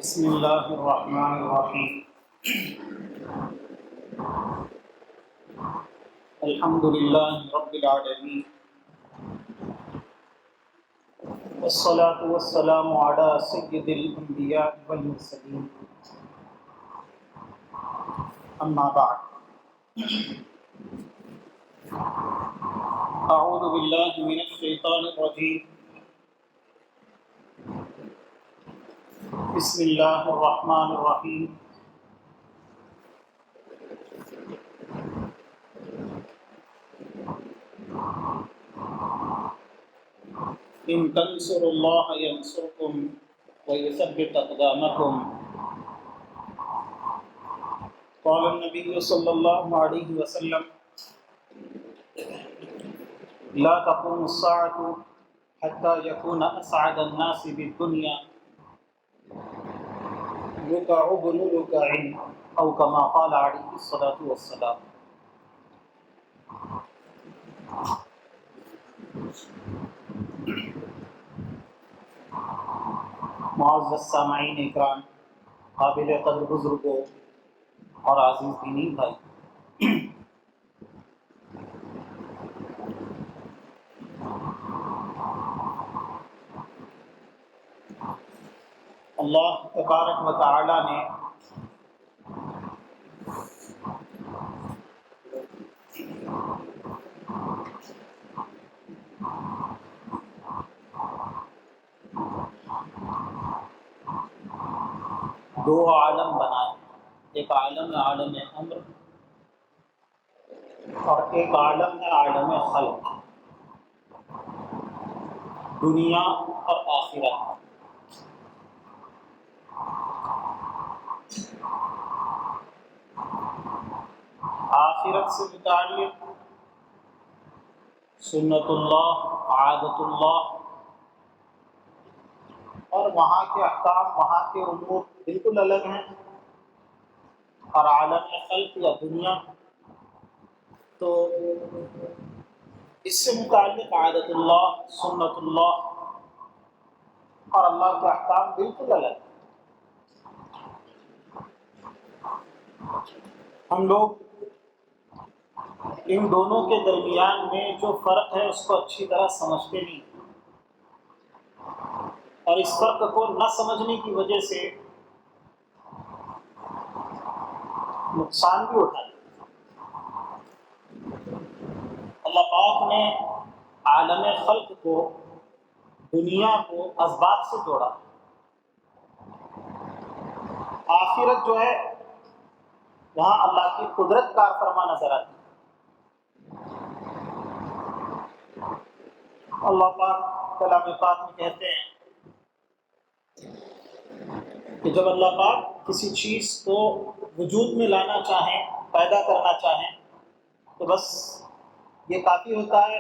بسم اللہ الرحمن الرحیم الحمد للہ رب العالمین والصلاة والسلام علی سید الانبیاء والمرسلین اما بعد اعوذ باللہ من الشیطان الرجیم بسم اللہ الرحمن الرحیم ان تنصروا اللہ ینصرکم ویثبت اقدامکم قال النبی صلی اللہ علیہ وسلم لا تقوم الساعة حتى يكون أسعد الناس بالدنيا ركع بن ركع أو كما قال عليه الصلاة والسلام. معزز سامعین اکرام، قابل قدر بزرگوں اور عزیز دینی بھائی، اللہ تبارک و تعالی نے دو عالم بنائے، ایک عالم ہے عالم امر اور ایک عالم ہے عالم خلق، دنیا اور آخرت۔ آخرت سے متعلق سنت اللہ، عادت اللہ اور وہاں کے احکام، وہاں کے امور بالکل الگ ہیں، اور عالم خلق یا دنیا تو اس سے متعلق عادت اللہ، سنت اللہ اور اللہ کے احکام بالکل الگ ہیں۔ ہم لوگ ان دونوں کے درمیان میں جو فرق ہے اس کو اچھی طرح سمجھتے نہیں، اور اس فرق کو نہ سمجھنے کی وجہ سے نقصان بھی اٹھاتے ہیں۔ اللہ پاک نے عالم خلق کو، دنیا کو اسباب سے جوڑا۔ آخرت جو ہے وہاں اللہ کی قدرت کار فرما نظر آتی ہے۔ اللہ پاک کلام پاک میں کہتے ہیں کہ جب اللہ پاک کسی چیز کو وجود میں لانا چاہیں، پیدا کرنا چاہیں، تو بس یہ کافی ہوتا ہے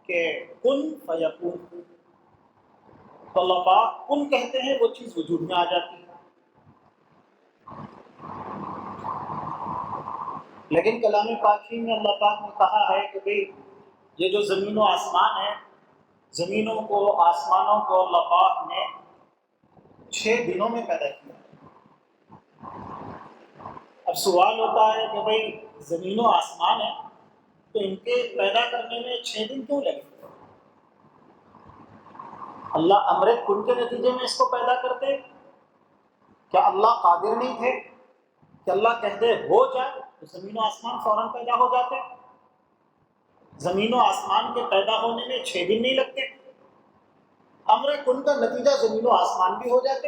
کہ کن فیکون، تو اللہ پاک کن کہتے ہیں، وہ چیز وجود میں آ جاتی ہے۔ لیکن کلام پاک میں اللہ پاک نے کہا ہے کہ بھئی یہ جو زمین و آسمان ہے، زمینوں کو، آسمانوں کو اللہ پاک نے 6 دنوں میں پیدا کیا۔ اب سوال ہوتا ہے کہ بھئی زمین و آسمان ہے تو ان کے پیدا کرنے میں 6 دن کیوں لگے؟ اللہ امر کن کے نتیجے میں اس کو پیدا کرتے؟ کیا اللہ قادر نہیں تھے کہ اللہ کہتے ہو جائے تو زمین و آسمان فوراً پیدا ہو جاتے؟ زمین و آسمان کے پیدا ہونے میں 6 دن نہیں لگتے؟ امر کن کا نتیجہ زمین و آسمان بھی ہو جاتے۔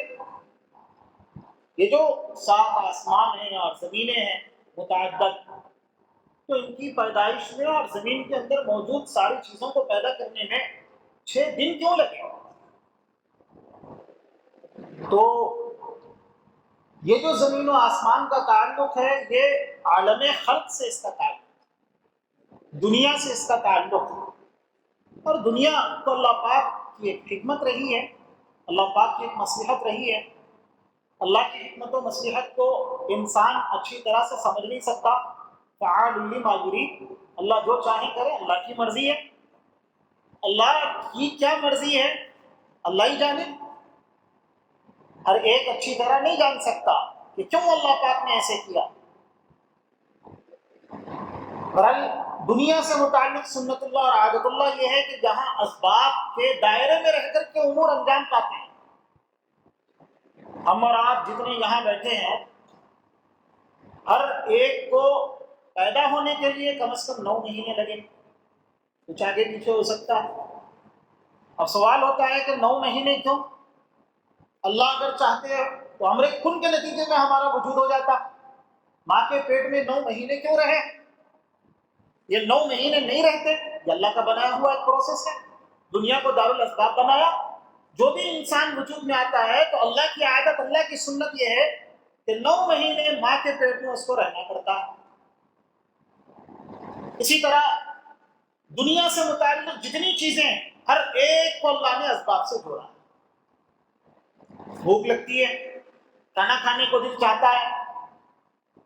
یہ جو 7 آسمان ہیں اور زمینیں ہیں متعدد، تو ان کی پیدائش میں اور زمین کے اندر موجود ساری چیزوں کو پیدا کرنے میں 6 دن کیوں لگے؟ تو یہ جو زمین و آسمان کا تعلق ہے، یہ عالم خلق سے اس کا تعلق، دنیا سے اس کا تعلق ہے۔ اور دنیا تو اللہ پاک کی ایک حکمت رہی ہے، اللہ پاک کی ایک مصلحت رہی ہے۔ اللہ کی حکمت و مصلحت کو انسان اچھی طرح سے سمجھ نہیں سکتا۔ فعال لما یرید، اللہ جو چاہے کرے، اللہ کی مرضی ہے۔ اللہ کی کیا مرضی ہے اللہ ہی جانے۔ ہر ایک اچھی طرح نہیں جان سکتا کہ کیوں اللہ پاک نے ایسے کیا۔ بہرحال دنیا سے متعلق سنت اللہ اور عادت اللہ یہ ہے کہ جہاں اسباب کے دائرے میں رہ کر کے امور انجام پاتے ہیں۔ ہم اور آپ جتنے یہاں بیٹھے ہیں، ہر ایک کو پیدا ہونے کے لیے کم از کم 9 مہینے لگے، کچھ آگے پیچھے ہو سکتا ہے۔ اب سوال ہوتا ہے کہ 9 مہینے کیوں؟ اللہ اگر چاہتے تو امر کن کے نتیجے میں ہمارا وجود ہو جاتا۔ ماں کے پیٹ میں 9 مہینے کیوں رہے؟ یہ 9 مہینے نہیں رہتے، یہ اللہ کا بنایا ہوا ایک پروسیس ہے۔ دنیا کو دارالاسباب بنایا، جو بھی انسان وجود میں آتا ہے تو اللہ کی عادت، اللہ کی سنت یہ ہے کہ 9 مہینے ماں کے پیٹ میں اس کو رہنا پڑتا۔ اسی طرح دنیا سے متعلق جتنی چیزیں ہیں، ہر ایک کو اللہ نے اسباب سے جوڑا۔ بھوک لگتی ہے، کھانا کھانے کو دل چاہتا ہے،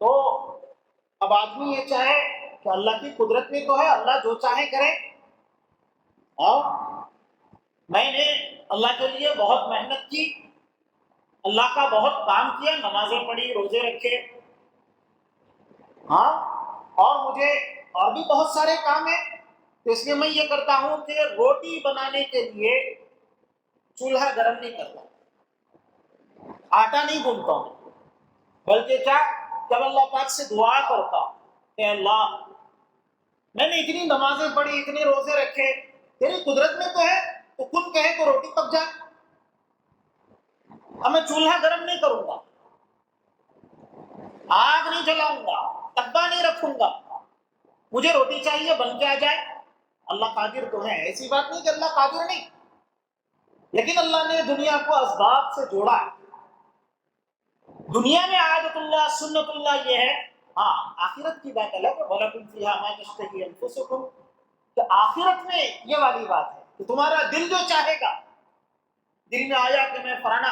تو اب آدمی یہ چاہے کہ اللہ کی قدرت میں تو ہے، اللہ جو چاہے کرے، اور میں نے اللہ کے لیے بہت محنت کی، اللہ کا بہت کام کیا، نمازیں پڑھی، روزے رکھے، ہاں، اور مجھے اور بھی بہت سارے کام ہیں، تو اس لیے میں یہ کرتا ہوں کہ روٹی بنانے کے لیے چولہا گرم نہیں کرتا، آٹا نہیں گوندتا ہوں، بلکہ کیا، جب اللہ پاک سے دعا کرتا کہ اللہ میں نے اتنی نمازیں پڑھی، اتنے روزے رکھے، تیری قدرت میں تو ہے، تو کن کہے تو روٹی پک جائے، اب میں چولہا گرم نہیں کروں گا، آگ نہیں جلاؤں گا، تبا نہیں رکھوں گا، مجھے روٹی چاہیے، بن کے آ جائے۔ اللہ قادر تو ہے، ایسی بات نہیں کہ اللہ قادر نہیں، لیکن اللہ نے دنیا کو اسباب سے جوڑا ہے۔ دنیا میں عادت اللہ، سنت اللہ یہ ہے، ہاں آخرت کی بات الگ ہے، وَلَكُمْ فِيهَا مَا تَشْتَهِي أَنفُسُكُمْ، کہ آخرت میں یہ والی بات ہے کہ تمہارا دل جو چاہے گا، دل میں آیا کہ میں فلانا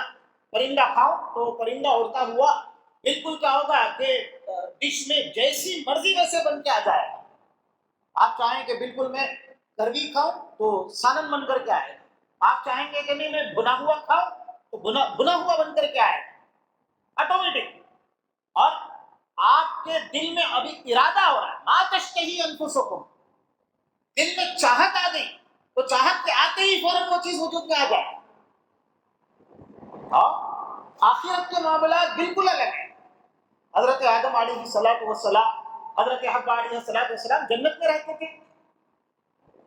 پرندہ کھاؤں، تو پرندہ اڑتا ہوا بالکل کیا ہوگا کہ ڈش میں جیسی مرضی ویسے بن کے آ جائے گا۔ آپ چاہیں کہ بالکل میں کروی کھاؤں تو سالن بن کر کے آئے گا، آپ چاہیں گے کہ نہیں میں بنا ہوا کھاؤں تو بنا ہوا بن کر کے آئے گا، آٹومیٹک۔ اور آپ کے دل میں ابھی ارادہ ہو رہا ہے، ما تشتہی انفسکم، دل میں چاہت آ گئی تو چاہت کے آتے ہی فوراً وہ چیز وجود میں آ جائے۔ آخرت کے معاملات بالکل الگ ہیں۔ حضرت آدم علیہ السلام، حضرت حوا علیہ السلام جنت میں رہتے تھے،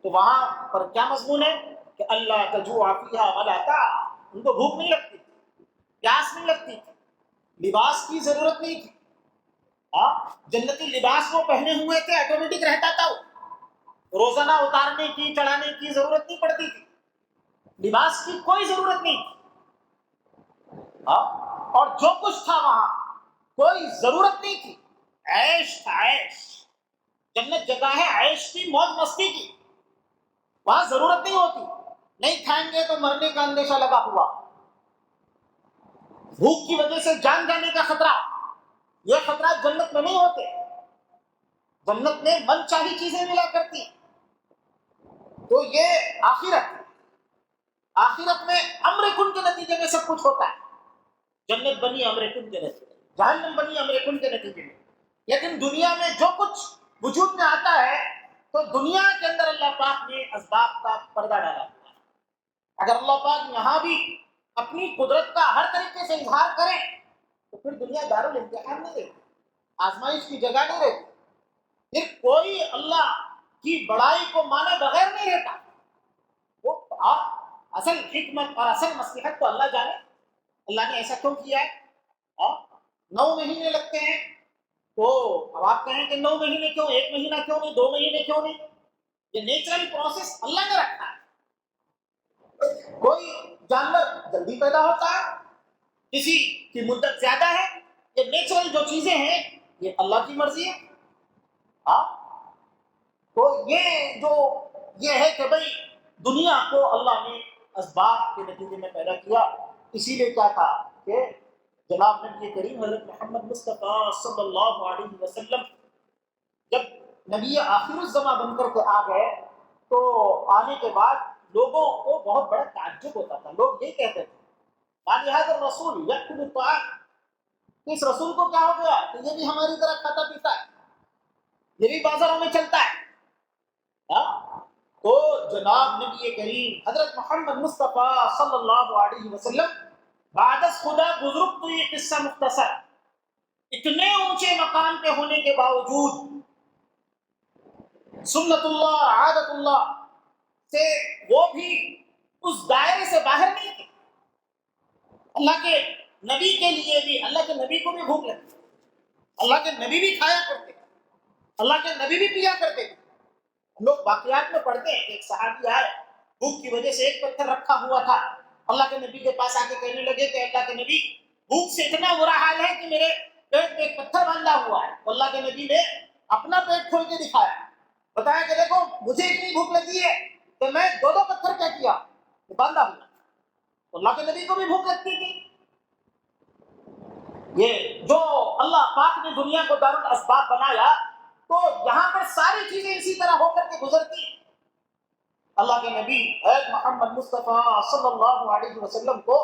تو وہاں پر کیا مضمون ہے کہ اللہ تجوع فیہا ولا تعریٰ، ان کو بھوک نہیں لگتی تھی، پیاس نہیں لگتی تھی، لباس کی ضرورت نہیں تھی، جنتی لباس وہ پہنے ہوئے تھے، آٹومیٹک رہتا تھا، وہ روزانہ اتارنے کی چڑھانے کی ضرورت نہیں پڑتی تھی، لباس کی کوئی ضرورت نہیں تھی، اور جو کچھ تھا وہاں کوئی ضرورت نہیں تھی، عیش تھا، عیش، جنت جگہ ہے عیش کی، موج مستی کی، وہاں ضرورت نہیں ہوتی، نہیں کھائیں گے تو مرنے کا اندیشہ لگا ہوا، بھوک کی وجہ سے جان جانے کا خطرہ، یہ خطرات جنت میں نہیں ہوتے۔ جنت میں من چاہی چیزیں ملا کرتی، تو یہ آخرت میں امر کن کے نتیجے میں سب کچھ ہوتا ہے۔ جنت بنی امر کن کے نتیجے میں، جہنم بنی امر کن کے نتیجے میں، لیکن دنیا میں جو کچھ وجود میں آتا ہے تو دنیا کے اندر اللہ پاک نے اسباب کا پردہ ڈالا ہوا ہے۔ اگر اللہ پاک یہاں بھی اپنی قدرت کا ہر طریقے سے اظہار کرے تو پھر دنیا دارالامتحان نہیں رہتی، آزمائش کی جگہ نہیں رہتی، پھر کوئی اللہ کی بڑائی کو مانے بغیر نہیں رہتا۔ وہ اصل حکمت اور اصل مصلحت تو اللہ جانے، اللہ نے ایسا کیوں کیا ہے۔ اور 9 مہینے لگتے ہیں، تو اب آپ کہیں کہ 9 مہینے کیوں، 1 مہینہ کیوں نہیں، 2 مہینے کیوں نہیں؟ یہ نیچرل پروسیس اللہ نے رکھا ہے۔ کوئی جانور جلدی پیدا ہوتا ہے، کسی کی مدت زیادہ ہے، یہ نیچرل جو چیزیں ہیں یہ اللہ کی مرضی ہے۔ تو یہ ہے کہ بھئی دنیا کو اللہ نے اسباب کے نتیجے میں پیدا کیا، اسی لیے کیا تھا کہ جناب نبی کریم حضرت محمد مصطفیٰ صلی اللہ علیہ وسلم جب نبی آخر الزماں بن کر کے آ گئے تو آنے کے بعد لوگوں کو بہت بڑا تعجب ہوتا تھا، لوگ یہ کہتے تھے قال هذا الرسول يأكل الطعام، اس رسول کو کیا ہو گیا کہ یہ بھی ہماری طرح کھاتا پیتا ہے، یہ بھی بازاروں میں چلتا ہے. تو جناب نبی کریم حضرت محمد مصطفیٰ صلی اللہ علیہ وسلم بعد از خدا بزرگ، تو یہ قصہ مختصر، اتنے اونچے مقام پہ ہونے کے باوجود سنت اللہ عادت اللہ سے وہ بھی اس دائرے سے باہر نہیں تھے. اللہ کے نبی کے لیے بھی، اللہ کے نبی کو بھی بھوک لگتی، اللہ کے نبی بھی کھایا کرتے، اللہ کے نبی بھی پیا کرتے تھے. ہم لوگ واقعات میں پڑھتے ہیں کہ ایک صحابی آئے، بھوک کی وجہ سے ایک پتھر رکھا ہوا تھا، اللہ کے نبی کے پاس آ کے کہنے لگے کہ اللہ کے نبی بھوک سے اتنا برا حال ہے کہ میرے پیٹ میں ایک پتھر باندھا ہوا ہے. اللہ کے نبی نے اپنا پیٹ کھول کے دکھایا، بتایا کہ دیکھو مجھے اتنی بھوک لگی ہے کہ میں دو پتھر کیا کیا باندھا ہوا. اللہ کے نبی کو بھی بھوک لگتی تھی. یہ جو اللہ پاک نے دنیا کو دار الاسباب بنایا تو یہاں پر ساری چیزیں اسی طرح ہو کر کے گزرتی ہیں. اللہ کے نبی محمد مصطفیٰ صلی اللہ علیہ وسلم کو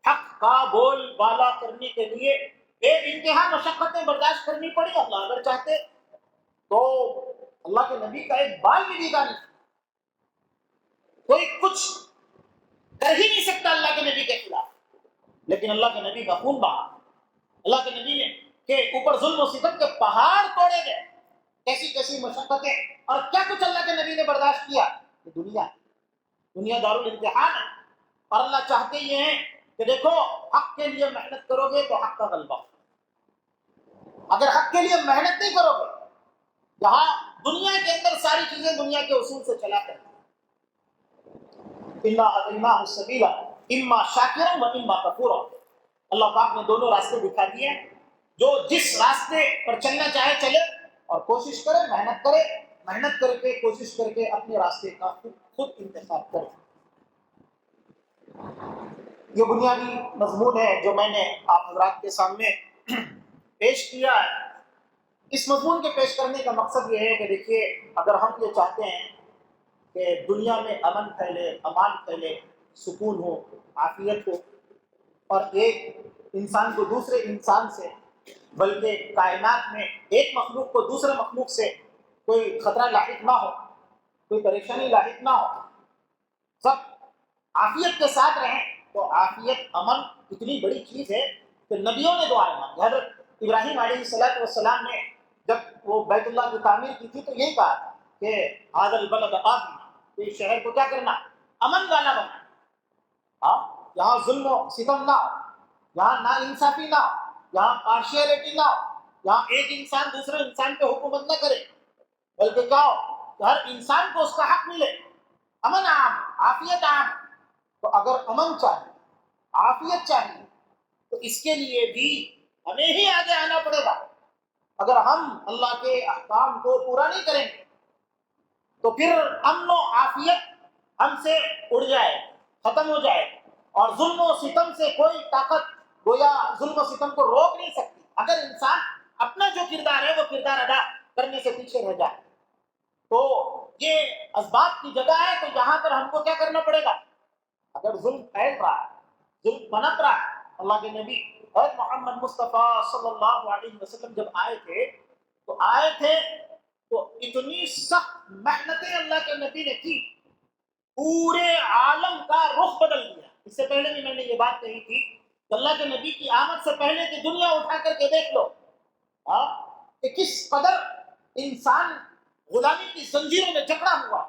حق کا بول بالا کرنے کے لیے ایک انتہا مشقتیں برداشت کرنی پڑی. اللہ اگر چاہتے تو اللہ کے نبی کا ایک بال بھی بھیگا نہیں، کوئی کچھ کر ہی نہیں سکتا اللہ کے نبی کے خلاف. لیکن اللہ کے نبی کا خون بہا، اللہ کے نبی نے کہ اوپر ظلم و ستم کے پہاڑ توڑے گئے، کیسی کیسی مشقتیں، اور کیا کچھ اللہ کے نبی نے برداشت کیا. کہ دنیا دارالامتحان ہے، اور اللہ چاہتے یہ ہیں کہ دیکھو حق کے لیے محنت کرو گے تو حق کا غلبہ، اگر حق کے لیے محنت نہیں کرو گے، یہاں دنیا کے اندر ساری چیزیں دنیا کے اصول سے چلا کرتی ہیں. اِنَّا هَدَيْنَاهُ السَّبِيلَ إِمَّا شَاكِرًا وَإِمَّا كَفُورًا. اللہ پاک نے دونوں راستے دکھا دیے، جو جس راستے پر چلنا چاہے چلے، اور کوشش کرے، محنت کر کے کوشش کر کے اپنے راستے کا خود انتخاب کرے. یہ بنیادی مضمون ہے جو میں نے آپ حضرات کے سامنے پیش کیا ہے. اس مضمون کے پیش کرنے کا مقصد یہ ہے کہ دیکھیے، اگر ہم یہ چاہتے ہیں کہ دنیا میں امن پھیلے، امان پھیلے، سکون ہو، عافیت ہو، اور ایک انسان کو دوسرے انسان سے، بلکہ کائنات میں ایک مخلوق کو دوسرے مخلوق سے کوئی خطرہ لاحق نہ ہو، کوئی پریشانی لاحق نہ ہو، سب عافیت کے ساتھ رہیں، تو عافیت امن اتنی بڑی چیز ہے کہ نبیوں نے دعائیں مانگی. حضرت ابراہیم علیہ السلام نے جب وہ بیت اللہ کی تعمیر کی تھی تو یہی کہا تھا کہ هذا البلد آمن، اس شہر کو کیا کرنا، امن والا بنانا. یہاں ظلم و ستم نہ ہو، یہاں نا انصافی نہ ہو، یہاں پارشیلٹی نہ ہو، یہاں ایک انسان دوسرے انسان پہ حکومت نہ کرے، بلکہ کیا ہو کہ ہر انسان کو اس کا حق ملے، امن عام، عافیت عام. تو اگر امن چاہیے، عافیت چاہیے، تو اس کے لیے بھی ہمیں ہی آگے آنا پڑے گا. اگر ہم اللہ کے احکام کو پورا نہیں کریں گے تو پھر امن و عافیت ہم سے اڑ جائے، ختم ہو جائے، اور ظلم و ستم سے کوئی طاقت گویا ظلم و ستم کو روک نہیں سکتی. اگر انسان اپنا جو کردار ہے وہ کردار ادا کرنے سے پیچھے رہ جائے تو یہ اسباب کی جگہ ہے. تو یہاں پر ہم کو کیا کرنا پڑے گا؟ اگر ظلم پھیل رہا ہے، ظلم پنپ رہا ہے، اللہ کے نبی حضرت محمد مصطفیٰ صلی اللہ علیہ وسلم جب آئے تھے تو اتنی سخت محنتیں اللہ کے نبی نے کی، پورے عالم کا رخ بدل دیا. اس سے پہلے بھی میں نے یہ بات کہی تھی کہ اللہ کے نبی کی آمد سے پہلے کی دنیا اٹھا کر کے دیکھ لو کہ کس قدر انسان غلامی کی زنجیروں میں جکڑا ہوا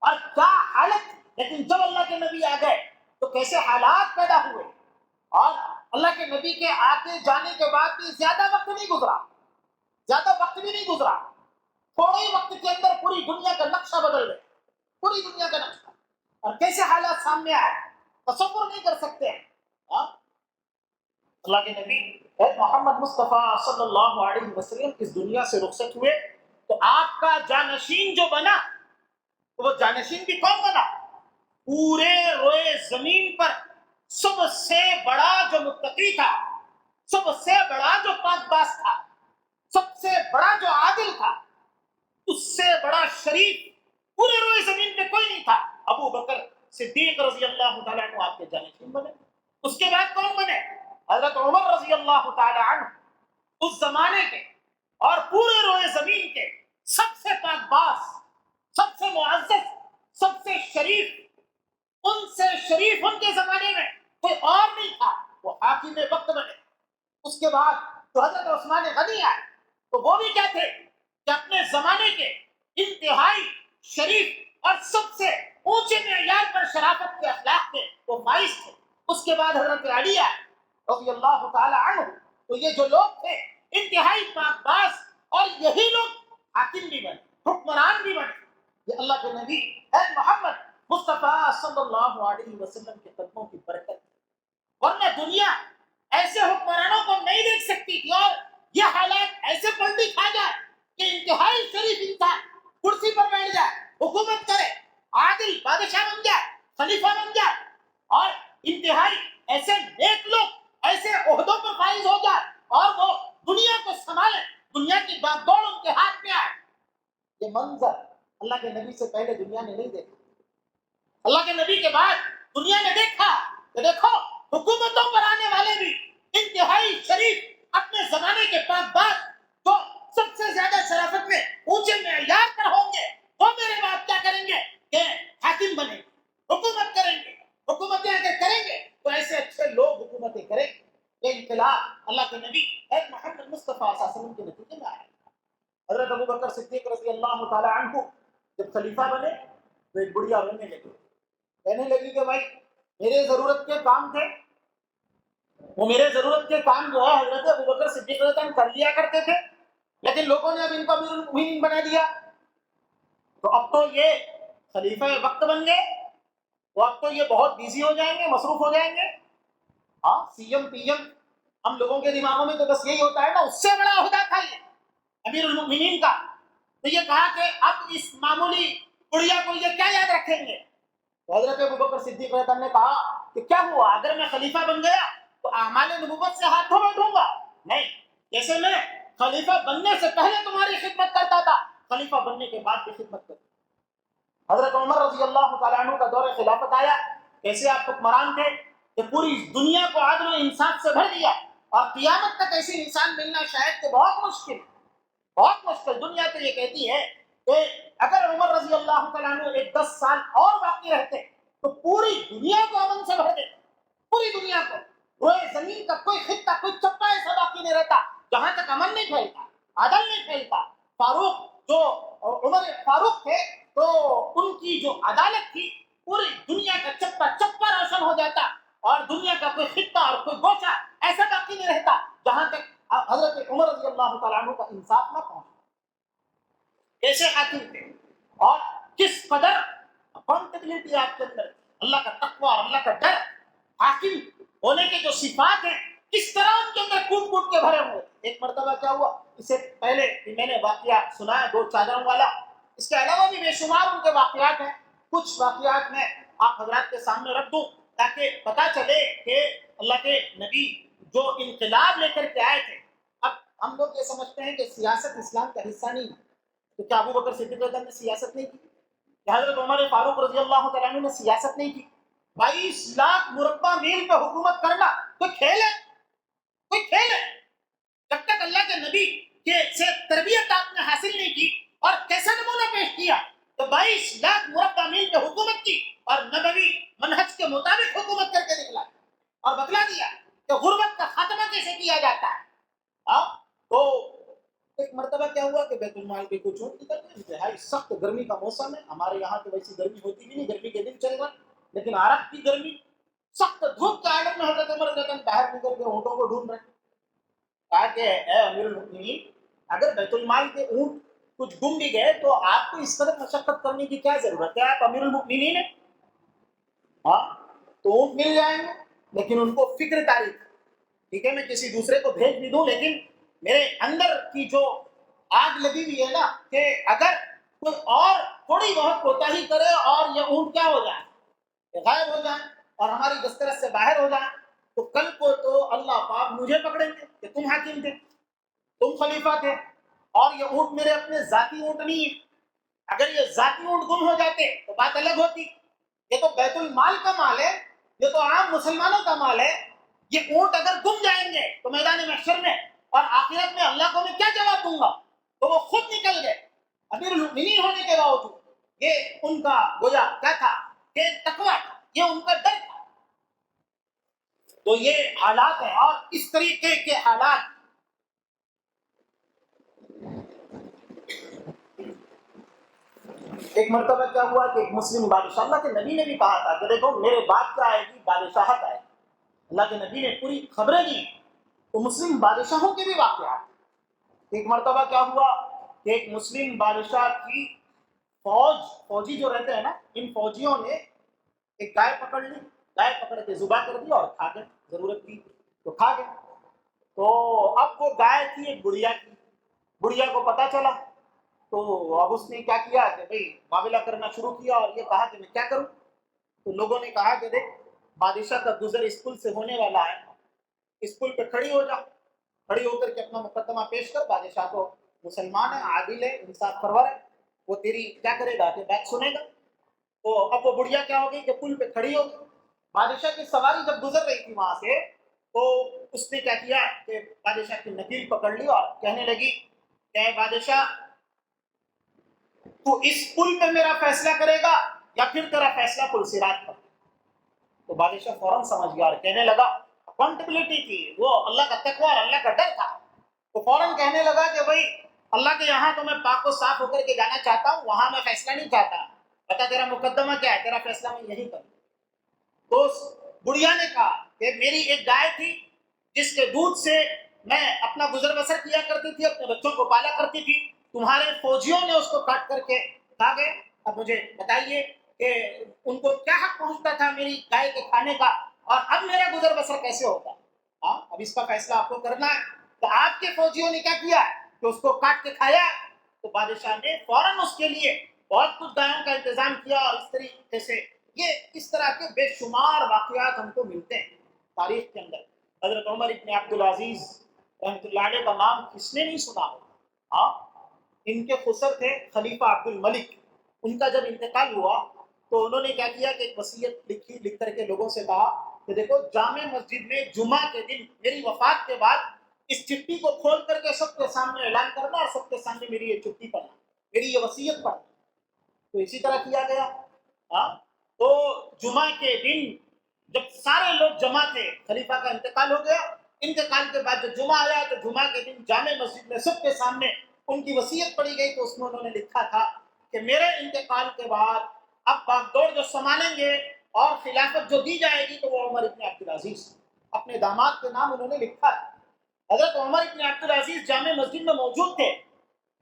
اور کیا حالت. لیکن جب اللہ کے نبی آ گئے تو کیسے حالات پیدا ہوئے، اور اللہ کے نبی کے آتے جانے کے بعد بھی زیادہ وقت بھی نہیں گزرا، تھوڑے ہی وقت کے اندر پوری دنیا کا نقشہ بدل گیا، پوری دنیا کا نقشہ. اور کیسے حالات سامنے آئے تصور نہیں کر سکتے ہیں. اللہ کے نبی محمد مصطفیٰ صلی اللہ علیہ وسلم اس دنیا سے رخصت ہوئے تو آپ کا جانشین جو بنا، وہ جانشین بھی کون بنا؟ پورے روئے زمین پر سب سے بڑا جو متقی تھا، سب سے بڑا جو پاک باز تھا، سب سے بڑا جو عادل تھا، اس سے بڑا شریف پورے روئے زمین پہ کوئی نہیں تھا. ابو بکر صدیق رضی اللہ تعالیٰ عنہ آپ کے جانشین بنے. اس کے بعد کون بنے؟ حضرت عمر رضی اللہ تعالی عنہ، اس زمانے کے اور پورے روئے زمین کے سب سے پاک باز، سب سے معزز، سب سے شریف، ان سے شریف ان کے زمانے میں کوئی اور نہیں تھا، وہ حاکم وقت بنے۔ اس کے بعد تو حضرت عثمان غنی آئے، تو وہ بھی کیا تھے کہ اپنے زمانے کے انتہائی شریف اور سب سے اونچے معیار پر شرافت کے اخلاق کے وہ فائز تھے۔ اس کے بعد حضرت علی آئے رضی اللہ تعالی عنہ، تو یہ جو لوگ تھے انتہائی پاک باز، اور یہی لوگ حاکم بھی بنے، حکمران بھی بنے۔ یہ اللہ کے نبی اے محمد مصطفیٰ صلی اللہ علیہ وسلم کے قدموں کی برکت ہے، ورنہ دنیا ایسے حکمرانوں کو نہیں دیکھ سکتی تھی، اور یہ حالات ایسے پلٹی کھا جائے کہ انتہائی شریف انسان کرسی پر بیٹھ جائے، حکومت کرے، عادل بادشاہ بن جائے، خلیفہ بن جائے، اور انتہائی ایسے نیک لوگ ایسے عہدوں پر فائز ہو جائے، اور وہ دنیا کو سنبھالے، دنیا کی باغ دوڑ ان کے ہاتھ میں آئے۔ یہ منظر اللہ کے نبی سے پہلے دنیا نے نہیں دیکھا۔ اللہ کے نبی کے بعد دنیا نے دیکھا کہ دیکھو حکومتوں پر آنے والے بھی انتہائی شریف، اپنے زمانے کے پاک باز، جو سب سے زیادہ شرافت میں اونچے معیار پر ہوں گے، وہ میرے بعد کیا کریں گے کہ حاکم بنیں گے، حکومت کریں گے۔ حکومتیں اگر کریں گے تو ایسے اچھے لوگ حکومتیں کریں گے۔ یہ انقلاب اللہ کے نبی محمد مصطفیٰ صلی اللہ علیہ وسلم کے نتیجے میں آیا۔ حضرت ابو بکر صدیق رضی اللہ تعالی عنہ جب خلیفہ بنے تو ایک بڑھیا رونے لگی، کہنے لگی کہ بھائی میرے ضرورت کے کام تھے، وہ میرے ضرورت کے کام جو ہے حضرت ابو بکر صدیق رضی اللہ عنہ کر لیا کرتے تھے، لیکن لوگوں نے اب ان کو امیر المؤمنین بنا دیا، تو اب تو یہ خلیفہ وقت بن گئے، تو اب تو یہ بہت بیزی ہو جائیں گے، مصروف ہو جائیں گے۔ ہاں سی ایم پی ایم ہم لوگوں کے دماغوں میں تو بس یہی ہوتا ہے نا، اس سے بڑا عہدہ تھا یہ امیر المؤمنین کا۔ تو یہ کہا کہ اب اس معمولی بڑھیا کو یہ کیا یاد رکھیں گے؟ تو حضرت ابو بکر صدیق رضی اللہ عنہ نے کہا کہ کیا ہوا اگر میں خلیفہ بن گیا تو اعمال نبوت سے ہاتھ دھو بیٹھوں گا؟ نہیں، جیسے میں خلیفہ بننے سے پہلے تمہاری خدمت کرتا تھا، خلیفہ بننے کے بعد بھی خدمت کرتا۔ حضرت عمر رضی اللہ تعالیٰ عنہ کا دور خلافت آیا، کیسے آپ حکمران تھے کہ پوری دنیا کو عدل و انصاف سے بھر دیا، اور قیامت تک ایسے انسان ملنا شاید کہ بہت مشکل، بہت مشکل۔ دنیا تو یہ کہتی ہے کہ اگر عمر رضی اللہ تعالیٰ عنہ ایک 10 سال اور باقی رہتے تو پوری دنیا کو امن سے بھر دیتے، پوری دنیا کو، روئے زمین کا کوئی خطہ، کوئی چپا ایسا باقی نہیں رہتا جہاں تک امن نہیں پھیلتا، عدل نہیں پھیلتا۔ فاروق جو عمر فاروق تھے تو ان کی جو عدالت تھی پوری دنیا کا چپا چپا روشن ہو جاتا، اور دنیا کا کوئی خطہ اور کوئی گوشہ ایسا باقی نہیں رہتا جہاں تک حضرت عمر رضی اللہ تعالیٰ عنہ کا انصاف نہ پہنچتا۔ کیسے حاکم تھے، اور کس قدر اکاؤنٹیبلٹی آپ کے اندر، اللہ کا تقوی اور اللہ کا ڈر، حاکم ہونے کے جو صفات ہیں کس طرح ان کے اندر کوٹ کوٹ کے بھرے ہوئے۔ ایک مرتبہ کیا ہوا، اس سے پہلے میں نے واقعہ سنا ہے 2 چادروں والا، اس کے علاوہ بھی بے شمار ان کے واقعات ہیں، کچھ واقعات میں آپ حضرات کے سامنے رکھ دوں تاکہ پتہ چلے کہ اللہ کے نبی جو انقلاب لے کر کے آئے تھے۔ اب ہم لوگ یہ سمجھتے ہیں کہ سیاست اسلام کا حصہ نہیں ہے، تو کیا ابو بکر صدیق رضی اللہ عنہ نے سیاست نہیں کی؟ کیا حضرت عمر فاروق رضی اللہ تعالیٰ عنہ نے سیاست نہیں کی؟ 22 لاکھ مربع میل پہ حکومت کرنا کوئی کھیل ہے؟ کوئی کھیل ہے؟ جب تک اللہ کے نبی کے سے تربیت آپ نے حاصل نہیں کی اور کیسا نمونہ پیش کیا تو 22 لاکھ مربع میل پہ حکومت کی، اور نبوی منہج کے مطابق حکومت کر کے دکھلا اور بتلا دیا کہ غربت کا خاتمہ کیسے کیا جاتا ہے۔ تو ایک مرتبہ کیا ہوا کہ بیت المال کے کچھ انتہائی سخت گرمی کا موسم ہے، ہمارے یہاں تو ویسی گرمی ہوتی بھی نہیں، گرمی کے دن چل رہا، لیکن عرب کی گرمی، سخت دھوپ کے عالم میں حضرت عمر رضی اللہ عنہ باہر نکل کے اونٹوں کو ڈھونڈ رہے ہیں۔ کہا کہ اے امیر المؤمنین، اگر بیت المال کے اونٹ کچھ گم بھی گئے تو آپ کو اس قدر مشقت کرنے کی کیا ضرورت ہے؟ آپ امیر المؤمنین ہیں، ہاں تو اونٹ مل جائیں گے، لیکن ان کو فکر تاریخ، ٹھیک ہے میں کسی دوسرے کو بھیج بھی دوں، لیکن میرے اندر کی جو آگ لگی ہوئی ہے نا کہ اگر کوئی اور تھوڑی بہت کوتاہی کرے اور یہ اونٹ کیا ہو جائے، غائب ہو جائیں اور ہماری دسترس سے باہر ہو جائیں، تو کل کو تو اللہ پاک مجھے پکڑیں گے کہ تم حاکم تھے، تم خلیفہ تھے، اور یہ اونٹ میرے اپنے ذاتی اونٹ نہیں ہے۔ اگر یہ ذاتی اونٹ گم ہو جاتے تو بات الگ ہوتی، یہ تو بیت المال کا مال ہے، یہ تو عام مسلمانوں کا مال ہے، یہ اونٹ اگر گم جائیں گے تو میدان محشر میں اور آخرت میں اللہ کو میں کیا جواب دوں گا؟ تو وہ خود نکل گئے امیر المؤمنین ہونے کے باوجود۔ یہ ان کا گویا کیا تھا کہ تقویٰ تھا، یہ ان کا ڈر تھا۔ تو یہ حالات ہیں، اور اس طریقے کے حالات ایک مرتبہ کیا ہوا کہ ایک مسلم بادشاہ، اللہ کے نبی نے بھی کہا تھا کہ دیکھو میرے بعد کیا آئے گی، بادشاہت آئے گی، اللہ کے نبی نے پوری خبریں دی۔ تو مسلم بادشاہوں کے بھی واقعات، ایک مرتبہ کیا ہوا کہ ایک مسلم بادشاہ کی فوجی جو رہتے ہیں نا، ان فوجیوں نے ایک گائے پکڑ لی، گائے پکڑ کے ذبح کر دی اور کھا گئے، ضرورت تھی تو کھا گئے۔ تو اب وہ گائے تھی ایک بڑھیا کی، بڑھیا کو پتا چلا، تو اب اس نے کیا کیا کہ بھئی معاملہ کرنا شروع کیا اور یہ کہا کہ میں کیا کروں؟ تو لوگوں نے کہا کہ دیکھ بادشاہ کا گزر اسکول سے ہونے والا ہے، اسکول پہ کھڑی ہو جا، کھڑی ہو کر کے اپنا مقدمہ پیش کر، بادشاہ تو مسلمان ہے، عادل ہے، انصاف پرور ہے، وہ تیری کیا کرے گا کہ بات سنے گا۔ تو اب وہ بڑھیا کیا ہو گئی کہ پل پہ کھڑی ہو گئی، بادشاہ کی سواری جب گزر رہی تھی وہاں سے، تو اس نے کیا کیا کہ بادشاہ کی نکیل پکڑ لی اور کہنے لگی کہ اے بادشاہ، تو اس پل پہ میرا فیصلہ کرے گا یا پھر تیرا فیصلہ پل صراط پر؟ تو بادشاہ فوراً سمجھ گیا اور کہنے لگا، اکاؤنٹیبلٹی تھی، وہ اللہ کا تقویٰ اور اللہ کا ڈر تھا، تو فوراً کہنے لگا کہ بھائی اللہ کے یہاں تو میں پاک و صاف ہو کر کے جانا چاہتا ہوں، وہاں میں فیصلہ نہیں چاہتا، بتا تیرا مقدمہ کیا ہے، تیرا فیصلہ میں یہی کروں۔ تو اس بڑھیا نے کہا کہ میری ایک گائے تھی جس کے دودھ سے میں اپنا گزر بسر کیا کرتی تھی، اپنے بچوں کو پالا کرتی تھی، تمہارے فوجیوں نے اس کو کاٹ کر کے کھا گئے، اب مجھے بتائیے کہ ان کو کیا حق پہنچتا تھا میری گائے کے کھانے کا، اور اب میرا گزر بسر کیسے ہوتا؟ ہاں اب اس کا فیصلہ آپ کو کرنا ہے۔ تو آپ کے فوجیوں نے کیا کیا کہ اس کو کاٹ کے کھایا، تو بادشاہ نے فوراً اس کے لیے بہت کچھ گایوں کا انتظام کیا، اور اس طریقے سے یہ اس طرح کے بے شمار واقعات ہم کو ملتے ہیں تاریخ کے اندر۔ حضرت عمر ابن عبدالعزیز رحمۃ اللہ علیہ کا نام کس نے نہیں سنا ہوگا؟ ہاں، ان کے خسر تھے خلیفہ عبد الملک، ان کا جب انتقال ہوا تو انہوں نے کیا کیا کہ ایک وصیت لکھی، لکھ کر کے لوگوں سے کہا کہ دیکھو جامع مسجد میں جمعہ کے دن میری وفات کے بعد اس چٹھی کو کھول کر کے سب کے سامنے اعلان کرنا اور سب کے سامنے میری یہ چٹھی پڑھنا، میری یہ وصیت پڑھنا۔ تو اسی طرح کیا گیا۔ ہاں، تو جمعہ کے دن جب سارے لوگ جمع تھے، خلیفہ کا انتقال ہو گیا، انتقال کے بعد جب جمعہ آیا تو جمعہ کے دن جامع مسجد میں سب کے سامنے ان کی وصیت پڑھی گئی، تو اس میں انہوں نے لکھا تھا کہ میرے انتقال کے بعد اب باغ دوڑ جو سنبھالیں گے اور خلافت جو دی جائے گی تو وہ عمر ابن عبدالعزیز، اپنے داماد کے نام انہوں نے لکھا ہے۔ حضرت عمر ابن عبدالعزیز جامع مسجد میں موجود تھے،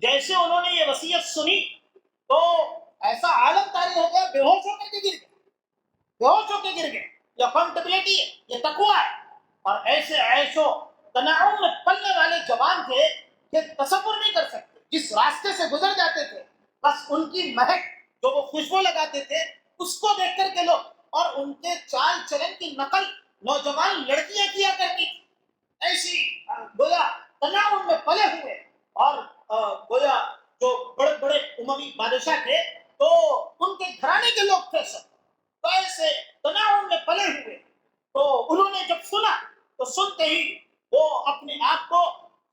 جیسے انہوں نے یہ وصیت سنی تو ایسا عالم طاری ہو گیا، بے ہوش ہو کر کے گر گئے، بے ہوش ہو کے گر گئے۔ یہ اکاؤنٹیبلٹی ہے، یہ تقویٰ ہے، اور ایسے عیش و تنعم میں پلنے والے جوان تھے کہ تصور نہیں کر سکتے، جس راستے سے گزر جاتے تھے بس ان کی مہک جو وہ خوشبو لگاتے تھے اس کو دیکھ کر کے لوگ، اور ان کے چال چلن کی نقل نوجوان لڑکیاں کیا کرتی تھی، ایسی گویا تناؤ میں پلے ہوئے، اور گویا جو بڑے بڑے اموی بادشاہ تھے تو ان کے گھرانے کے لوگ تھے سب، تو ایسے تناؤ میں پلے ہوئے، تو انہوں نے جب سنا تو سنتے ہی وہ اپنے آپ کو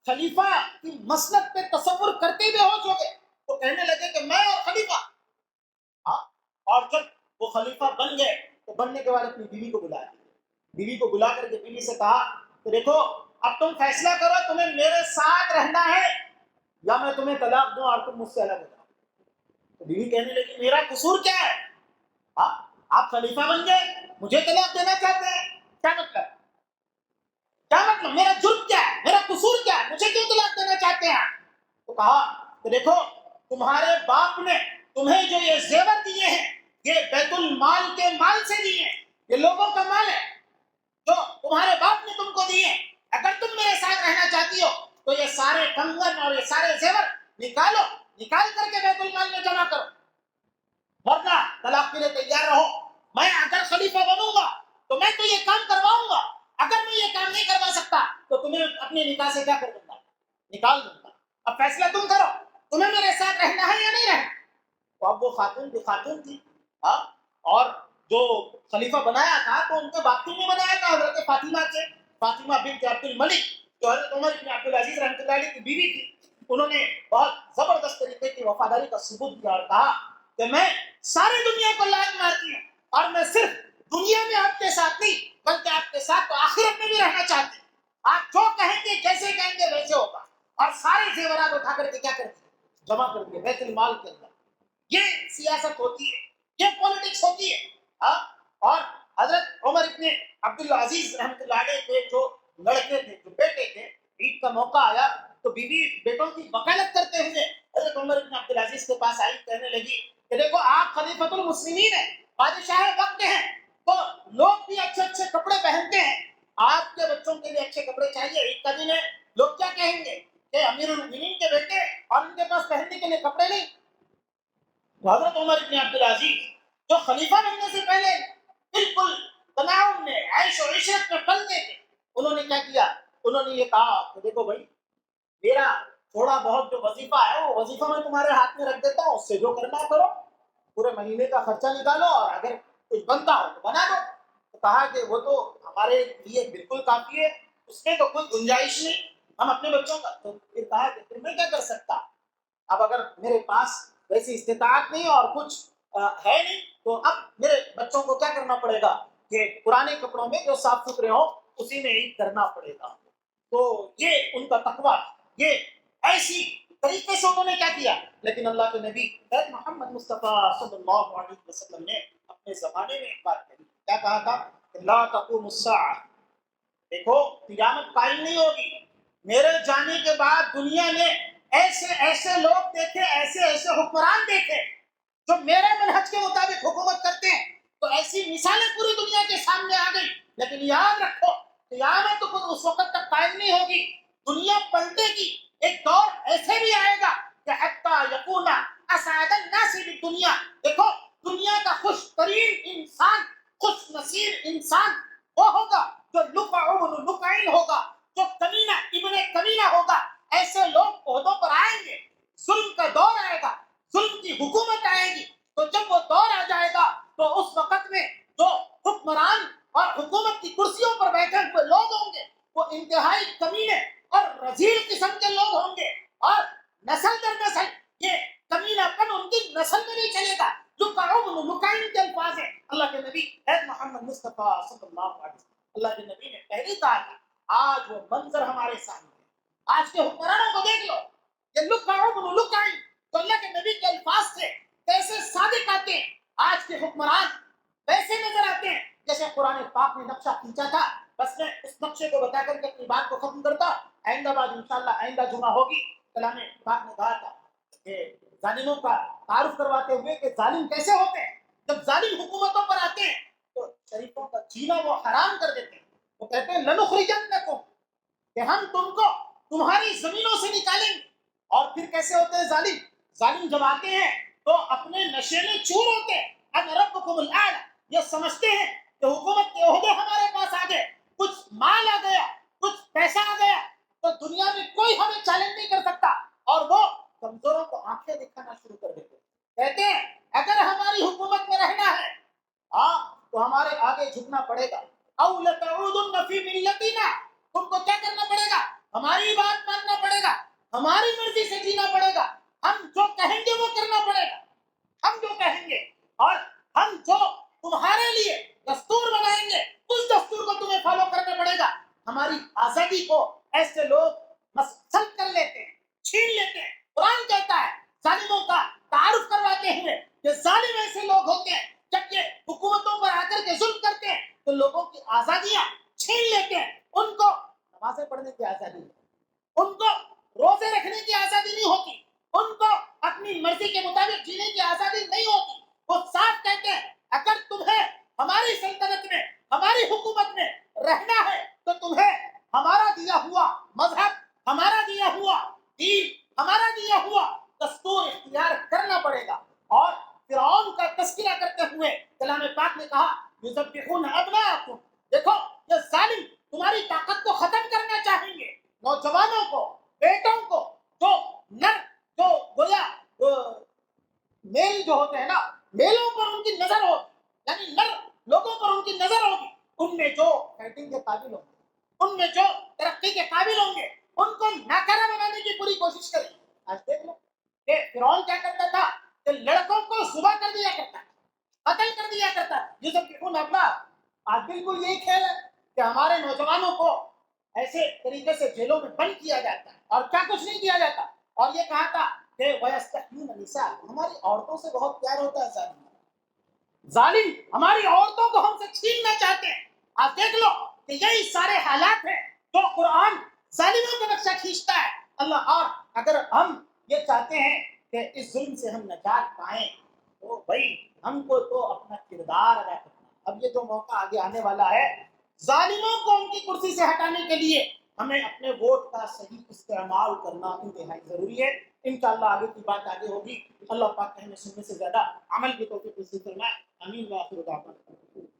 خلیفہ کی مسلک پہ تصور کرتے ہوئے ہوش ہو گئے، تو کہنے لگے کہ میں اور خلیفہ۔ ہاں، اور جب وہ خلیفہ بن گئے تو بننے کے بعد اپنی بیوی کو بلایا، بیوی کو بلا کر کے بیوی سے کہا کہ دیکھو اب تم فیصلہ کرو، تمہیں میرے ساتھ رہنا ہے یا میں تمہیں طلاق دوں اور تم مجھ سے الگ ہو جاؤ۔ تو بیوی کہنے لگی میرا قصور کیا ہے؟ ہاں، آپ خلیفہ بن گئے، مجھے طلاق دینا چاہتے ہیں، کیا مطلب؟ کیا مطلب؟ میرا جرم کیا ہے؟ میرا قصور کیا ہے؟ مجھے کیوں طلاق دینا چاہتے ہیں؟ تو کہا کہ دیکھو تمہارے باپ نے تمہیں جو یہ زیور دیے ہیں یہ بیت المال کے مال سے دیے ہیں، یہ لوگوں کا مال ہے جو تمہارے باپ نے تم کو دیے، اگر تم میرے ساتھ رہنا چاہتی ہو تو یہ سارے کنگن اور یہ سارے زیور نکالو، نکال کر کے بیت المال میں جمع کرو، ورنہ طلاق کے لیے تیار رہو۔ میں اگر خلیفہ بنوں گا تو میں تو یہ کام کرواؤں گا، اگر میں یہ کام نہیں کروا سکتا تو تمہیں اپنے نکاح سے کیا کر دوں گا؟ نکال دوں گا۔ اب فیصلہ تم کرو، تمہیں میرے ساتھ رہنا ہے یا نہیں رہنا؟ تو اب وہ خاتون کی خاتون تھی، اور جو خلیفہ بنایا تھا تو ان کے باپ نے بنایا تھا حضرت فاطمہ کے، فاطمہ بنت عبد الملک جو حضرت عمر بن عبد العزیز رحمۃ اللہ علیہ کی بیوی تھی. انہوں نے بہت زبردست طریقے کی وفاداری کا ثبوت دیا اور کہا کہ میں ساری دنیا کو لات مارتی ہوں اور میں صرف دنیا میں آپ کے ساتھ نہیں بلکہ آپ کے ساتھ تو آخرت میں بھی رہنا چاہتی ہوں. آپ جو کہیں گے جیسے کہیں گے ویسے ہوگا. اور سارے زیورات اٹھا کر کے کیا کرتی ہے؟ جمع کر دیے بیت المال کے اندر. یہ سیاست ہوتی ہے، یہ پولیٹکس ہوتی ہے. ہاں. اور حضرت عمر ابن عبد العزیز رحمۃ اللہ علیہ کے جو لڑکے تھے، جو بیٹے تھے، عید کا موقع آیا تو بیوی بیٹوں کی وکالت کرتے ہوئے حضرت عمر ابن عبد العزیز کے پاس آئی، کہنے لگی کہ دیکھو آپ خلیفۃ المسلمین ہیں، بادشاہ وقت ہیں، تو لوگ بھی اچھے اچھے کپڑے پہنتے ہیں، آپ کے بچوں کے لیے اچھے کپڑے چاہیے. عید کا دن ہے، لوگ کیا کہیں گے کہ امیر المومنین کے بیٹے اور ان کے پاس پہننے کے لیے کپڑے نہیں. تو حضرت عمر بن عبد العزیز جو خلیفہ بننے سے پہلے بالکل تناؤ میں عیش و عشرت میں پلتے تھے، انہوں نے کیا کیا؟ انہوں نے یہ کہا کہ دیکھو بھائی، میرا تھوڑا بہت جو وظیفہ ہے وہ وظیفہ میں تمہارے ہاتھ میں رکھ دیتا ہوں، اس سے جو کرنا ہے کرو، پورے مہینے کا خرچہ نکالو اور اگر کچھ بنتا ہو تو بنا دو. تو کہا کہ وہ تو ہمارے لیے بالکل کافی ہے، اس میں تو کوئی گنجائش نہیں، ہم اپنے بچوں کا. تو پھر کہا کہ پھر میں کیا کر سکتا؟ اب اگر میرے پاس ویسی استطاعت نہیں اور کچھ ہے نہیں تو اب میرے بچوں کو کیا کرنا پڑے گا کہ پرانے کپڑوں میں جو صاف ستھرے ہوں اسی میں عید کرنا پڑے گا. تو یہ ان کا تقویٰ، یہ ایسی طریقے سے انہوں نے کیا کیا. لیکن اللہ کے نبی محمد مصطفیٰ صلی اللہ علیہ وسلم نے اپنے زمانے میں ایک بات کہی، کیا کہا تھا کہ لا تقوم الساعہ، دیکھو قیامت قائم نہیں ہوگی، میرے جانے کے بعد دنیا میں ایسے ایسے لوگ دیکھے، ایسے ایسے حکمران دیکھے جو میرے منہج کے مطابق حکومت کرتے ہیں. تو ایسی مثالیں پوری دنیا کے سامنے آ گئی. لیکن یاد رکھو قیامت تو اس وقت تک قائم نہیں ہوگی، دنیا پلٹے گی. ایک دور ایسے بھی آئے گا کہ حتی یکون اسعد الناس بالدنیا، دیکھو دنیا کا خوش ترین انسان، خوش نصیب انسان وہ ہوگا جو لقع ابن لقعین ہوگا، جو کمینہ ابن کمینہ ہوگا. ایسے لوگ عہدوں پر آئیں گے، ظلم کا دور آئے گا، ظلم کی حکومت آئے گی. تو جب وہ دور آ جائے گا تو اس وقت میں جو حکمران اور حکومت کی کرسیوں پر بیٹھے ہوئے لوگ ہوں گے وہ انتہائی کمینے اور رذیل قسم کے لوگ ہوں گے، اور نسل در نسل یہ کمینہ پن ان کی نسل میں نہیں چلے گا. لقعین کے الفاظ ہیں اللہ کے نبی محمد مصطفیٰ صلی اللہ علیہ وسلم. اللہ کے نبی نے پہلی کہا تھا، آج وہ منظر ہمارے سامنے ہے. آج کے حکمرانوں کو دیکھ لو، یہ لقعین تو اللہ کے نبی کے الفاظ تھے، کیسے صادق آتے ہیں. آج کے حکمران ویسے نظر آتے ہیں جیسے قرآن پاک نے نقشہ کھینچا تھا. بس میں اس نقشے کو بتا کر کے اپنی بات کو ختم کرتا. آئندہ بعد انشاءاللہ آئندہ جمعہ ہوگی. کلام پاک نے کہا تھا کہ ظالموں کا تعارف کرواتے ہوئے کہ ظالم کیسے ہوتے ہیں. جب ظالم حکومتوں پر آتے ہیں تو شریفوں کا جینا وہ حرام کر دیتے ہیں. وہ کہتے ہیں لنخرجنکم، کہ ہم تم کو تمہاری زمینوں سے نکالیں گے. اور پھر کیسے ہوتے ہیں ظالم؟ ظالم جب آتے ہیں تو اپنے نشے میں چور ہوتے ہیں. انا ربکم الاعلی، یہ سمجھتے ہیں کہ حکومت کے عہدے ہمارے پاس آ گئے، کچھ مال آ گیا، کچھ پیسہ آ گیا تو دنیا میں کوئی ہمیں چیلنج نہیں کر سکتا. اور وہ کمزوروں کو آنکھیں دکھانا شروع کر دیتے. کہتے ہیں اگر ہماری حکومت میں رہنا ہے ہاں تو ہمارے آگے جھکنا پڑے گا. او لتعودن فی ملتنا، تم کو کیا کرنا پڑے گا؟ ہماری بات ماننا پڑے گا، ہماری مرضی سے جینا پڑے گا، ہم جو کہیں گے وہ کرنا پڑے گا، ہم جو کہیں گے اور ہم جو تمہارے لیے دستور بنائیں گے اس دستور کو تمہیں فالو کرنا پڑے گا. ہماری آزادی کو ایسے لوگ مسلط کر لیتے ہیں، چھین لیتے ہیں. قرآن کہتا ہے ظالموں کا تعارف کرواتے ہوئے کہ ظالم ایسے لوگ ہوتے ہیں جب یہ حکومتوں پر آ کر کے ظلم کرتے ہیں تو لوگوں کی آزادیاں چھین لیتے ہیں. ان کو نمازیں پڑھنے کی آزادی نہیں، ان کو روزے رکھنے کی آزادی نہیں ہوتی، ان کو اپنی مرضی کے مطابق جینے کی آزادی نہیں ہوتی. وہ صاف کہتے ہیں اگر تمہیں ہماری سلطنت میں، ہماری حکومت میں رہنا ہے تو تمہیں ہمارا دیا ہوا مذہب، ہمارا دیا ہوا دین، ہمارا دیا ہوا دستور اختیار کرنا پڑے گا. اور فرعون کا تذکرہ کرتے ہوئے کلام پاک نے کہا یذبحون ابناءکم، دیکھو یہ ظالم تمہاری طاقت کو ختم کرنا چاہیں گے. نوجوانوں کو، بیٹوں کو، جو نر، جو گویا میل جو ہوتے ہیں نا، میلوں پر ان کی نظر ہو، یعنی نر قابل ہوں گے ان کو ناکارہ بنانے کی پوری کوشش کریں. آج دیکھ لو کہ فرعون کیا کرتا تھا کہ لڑکوں کو ذبح کر دیا کرتا تھا، قتل کر دیا کرتا تھا. یذبحون ابناء. آج بالکل یہی کھیل ہے کہ ہمارے نوجوانوں کو ایسے طریقے سے جیلوں میں بند کیا جاتا ہے اور کیا کچھ نہیں کیا جاتا. اور یہ کہا تھا کہ وَيَسْتَحْيُونَ نِسَاءَهُمْ. ہماری عورتوں سے بہت پیار ہوتا ہے ظالم ہماری عورتوں کو ہم سے چھیننا چاہتے ہیں. آپ دیکھ لو کہ یہی سارے حالات ہیں جو قرآن ظالموں کا نقشہ کھینچتا ہے. اللہ اور اگر ہم یہ چاہتے ہیں کہ اس ظلم سے ہم نجات پائیں تو بھائی ہم کو تو اپنا کردار ادا کرنا. اب یہ جو موقع آگے آنے والا ہے ظالموں کو ان کی کرسی سے ہٹانے کے لیے ہمیں اپنے ووٹ کا صحیح استعمال کرنا انتہائی ضروری ہے. انشاءاللہ آگے کی بات آگے ہوگی. اللہ پاک کہنے سننے سے زیادہ عمل کی توفیق نصیب فرمائے. آمین. وآخر دعوانا